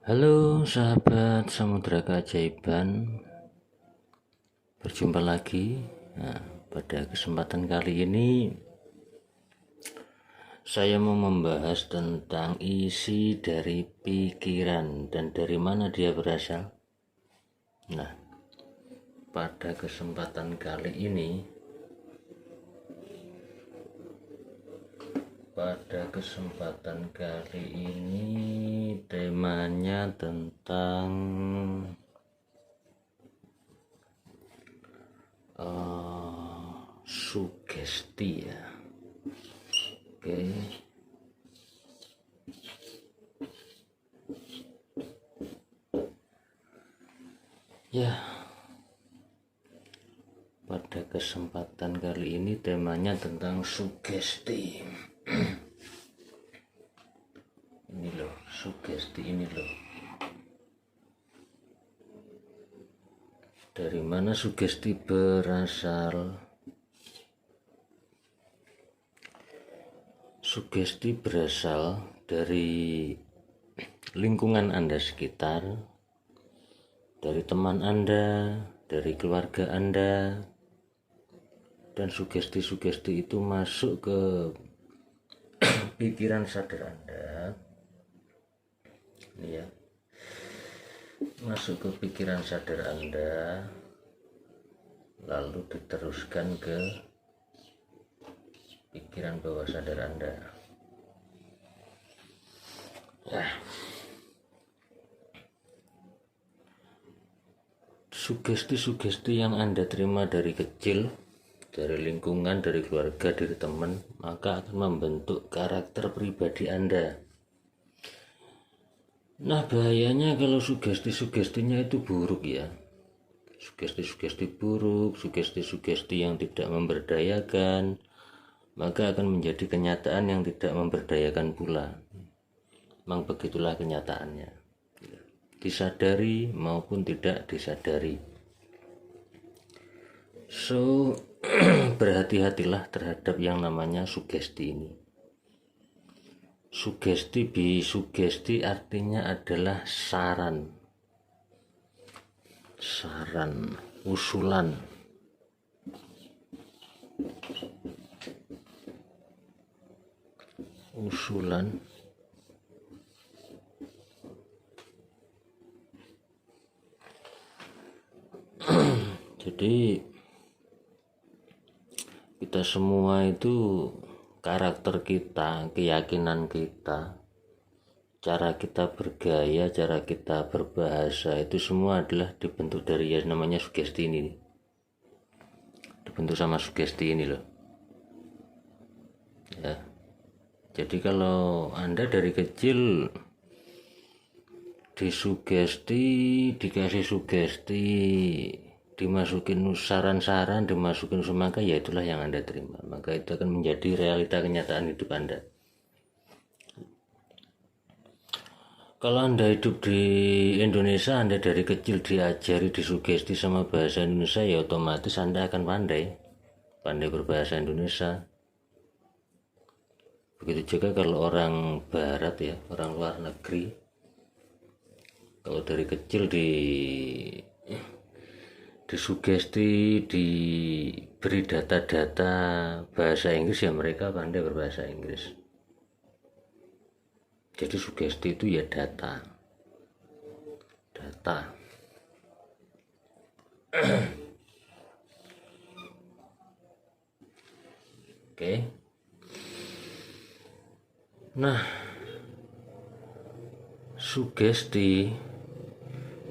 Halo sahabat Samudra Keajaiban, berjumpa lagi. Pada kesempatan kali ini saya mau membahas tentang isi dari pikiran dan dari mana dia berasal. Pada kesempatan kali ini temanya tentang sugesti ya. Oke. Ya, pada kesempatan kali ini temanya tentang sugesti. Ini loh, sugesti ini loh. Dari mana sugesti berasal? Sugesti berasal dari lingkungan Anda sekitar, dari teman Anda, dari keluarga Anda, dan sugesti-sugesti itu masuk ke pikiran sadar Anda. Ya, masuk ke pikiran sadar Anda, lalu diteruskan ke pikiran bawah sadar Anda. Sugesti-sugesti yang Anda terima dari kecil, dari lingkungan, dari keluarga, dari teman, maka akan membentuk karakter pribadi Anda. Nah, bahayanya kalau sugesti-sugestinya itu buruk ya. Sugesti-sugesti buruk, sugesti-sugesti yang tidak memberdayakan, maka akan menjadi kenyataan yang tidak memberdayakan pula. Memang begitulah kenyataannya, disadari maupun tidak disadari. So, berhati-hatilah terhadap yang namanya sugesti ini. Sugesti artinya adalah saran, usulan. Jadi kita semua itu, karakter kita, keyakinan kita, cara kita bergaya, cara kita berbahasa, itu semua adalah dibentuk dari yang namanya sugesti ini. Dibentuk sama sugesti ini loh. Ya. Jadi kalau Anda dari kecil dikasih sugesti, dimasukin saran-saran, dimasukin semangka, ya itulah yang Anda terima. Maka itu akan menjadi realita kenyataan hidup Anda. Kalau Anda hidup di Indonesia, Anda dari kecil diajari, disugesti sama bahasa Indonesia, ya otomatis Anda akan pandai berbahasa Indonesia. Begitu juga kalau orang barat ya, orang luar negeri, kalau dari kecil disugesti, diberi data-data bahasa Inggris, ya mereka pandai berbahasa Inggris. Jadi sugesti itu ya data. Oke. Nah, sugesti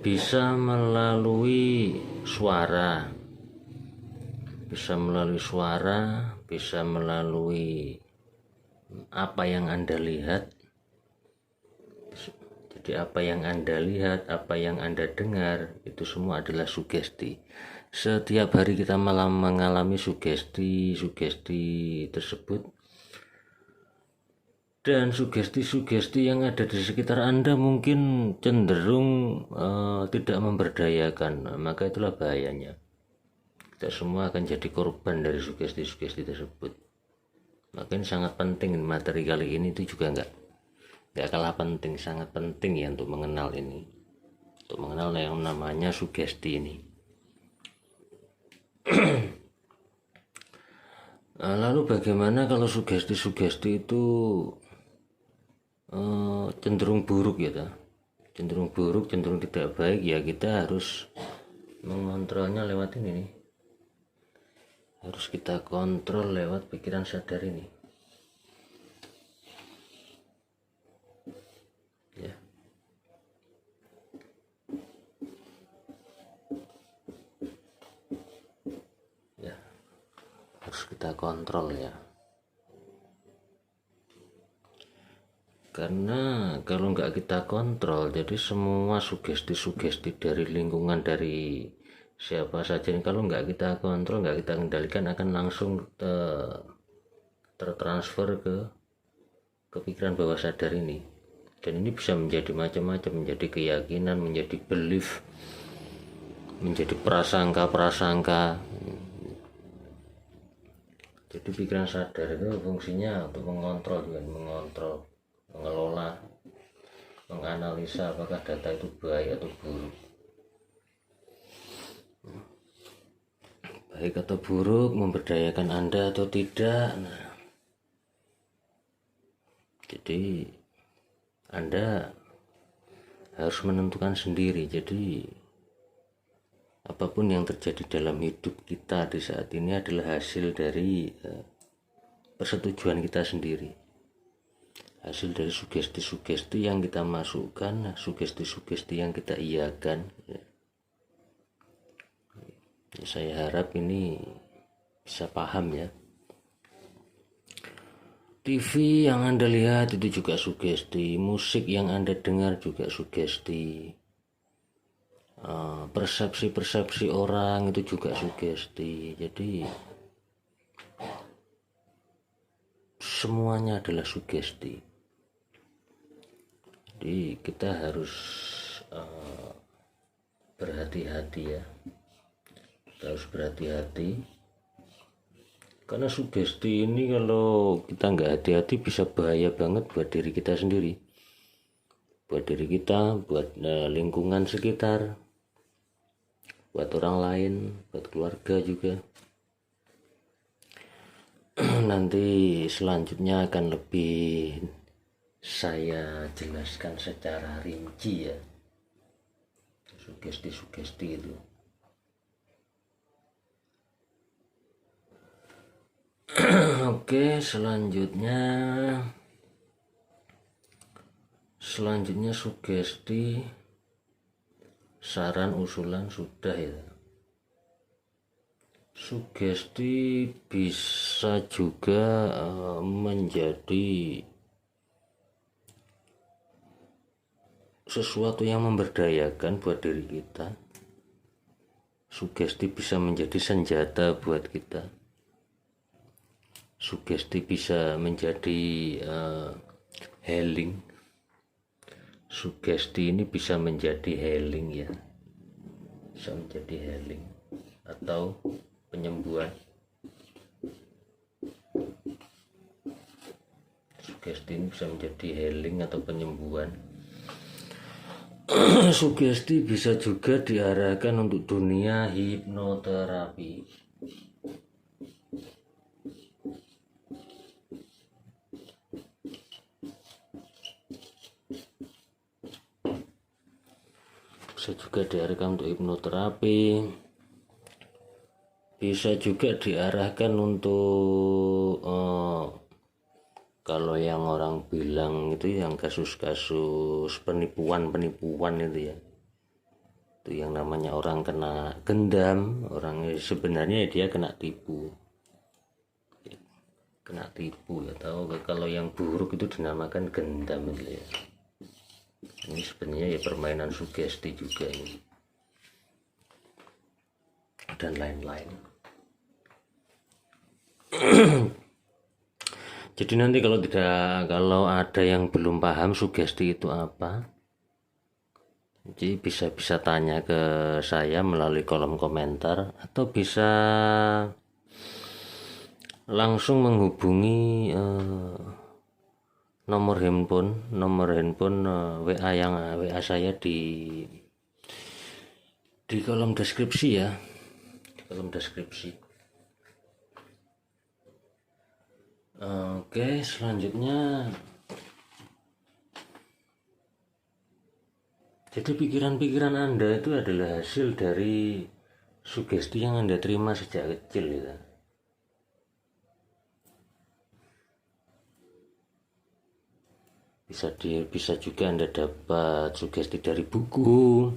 bisa melalui suara, bisa melalui apa yang Anda lihat. Jadi apa yang Anda lihat, apa yang Anda dengar, itu semua adalah sugesti. Setiap hari kita malam mengalami sugesti tersebut. Dan sugesti-sugesti yang ada di sekitar Anda mungkin cenderung tidak memberdayakan. Maka itulah bahayanya. Kita semua akan jadi korban dari sugesti-sugesti tersebut. Maka ini sangat penting, materi kali ini itu juga Gak kalah penting, sangat penting ya untuk mengenal ini, untuk mengenal yang namanya sugesti ini. Lalu bagaimana kalau sugesti-sugesti itu cenderung buruk ya, cenderung buruk, cenderung tidak baik, ya kita harus mengontrolnya lewat ini nih. Harus kita kontrol lewat pikiran sadar ini. Ya. Ya. Harus kita kontrol ya. Karena kalau nggak kita kontrol, jadi semua sugesti-sugesti dari lingkungan, dari siapa saja, kalau nggak kita kontrol, nggak kita kendalikan, akan langsung tertransfer ke pikiran bawah sadar ini. Dan ini bisa menjadi macam-macam, menjadi keyakinan, menjadi belief, menjadi prasangka-prasangka. Jadi pikiran sadar itu fungsinya untuk mengontrol, mengelola, menganalisa apakah data itu baik atau buruk, baik atau buruk, memberdayakan Anda atau tidak. Nah, jadi Anda harus menentukan sendiri. Jadi apapun yang terjadi dalam hidup kita di saat ini adalah hasil dari persetujuan kita sendiri, hasil dari sugesti-sugesti yang kita masukkan, sugesti-sugesti yang kita iakan. Saya harap ini bisa paham ya. TV yang Anda lihat itu juga sugesti, musik yang Anda dengar juga sugesti, persepsi-persepsi orang itu juga sugesti. Jadi semuanya adalah sugesti. Jadi kita harus berhati-hati ya, kita harus berhati-hati, karena sugesti ini kalau kita nggak hati-hati bisa bahaya banget buat diri kita sendiri, buat diri kita, buat lingkungan sekitar, buat orang lain, buat keluarga juga. Nanti selanjutnya akan lebih saya jelaskan secara rinci ya, sugesti-sugesti itu. Oke, selanjutnya sugesti, saran usulan sudah ya. Sugesti bisa juga menjadi sesuatu yang memberdayakan buat diri kita. Sugesti bisa menjadi senjata buat kita. Sugesti bisa menjadi healing. Sugesti ini bisa menjadi healing ya, bisa menjadi healing atau penyembuhan. Sugesti ini bisa menjadi healing atau penyembuhan. Sugesti bisa juga diarahkan untuk dunia hipnoterapi. Bisa juga diarahkan untuk hipnoterapi. Bisa juga diarahkan untuk kalau yang orang bilang itu yang kasus-kasus penipuan itu ya, itu yang namanya orang kena gendam, orang sebenarnya dia kena tipu atau kalau yang buruk itu dinamakan gendam gitu ya. Ini sebenarnya ya permainan sugesti juga ini dan lain-lain. Jadi nanti kalau ada yang belum paham sugesti itu apa, jadi bisa tanya ke saya melalui kolom komentar, atau bisa langsung menghubungi nomor handphone WA saya di kolom deskripsi ya, di kolom deskripsi. Oke, selanjutnya, jadi pikiran-pikiran Anda itu adalah hasil dari sugesti yang Anda terima sejak kecil ya. Bisa juga Anda dapat sugesti dari buku,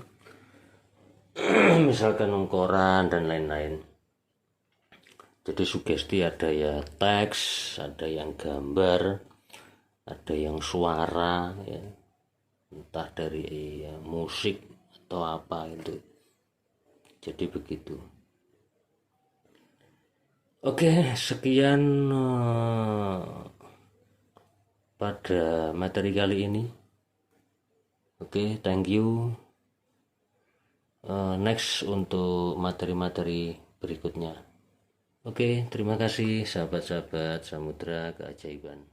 misalkan koran dan lain-lain. Jadi sugesti ada ya teks, ada yang gambar, ada yang suara ya, entah dari musik atau apa itu. Jadi begitu. Oke, sekian pada materi kali ini. Oke, thank you. Next untuk materi-materi berikutnya. Oke, terima kasih sahabat-sahabat Samudra Keajaiban.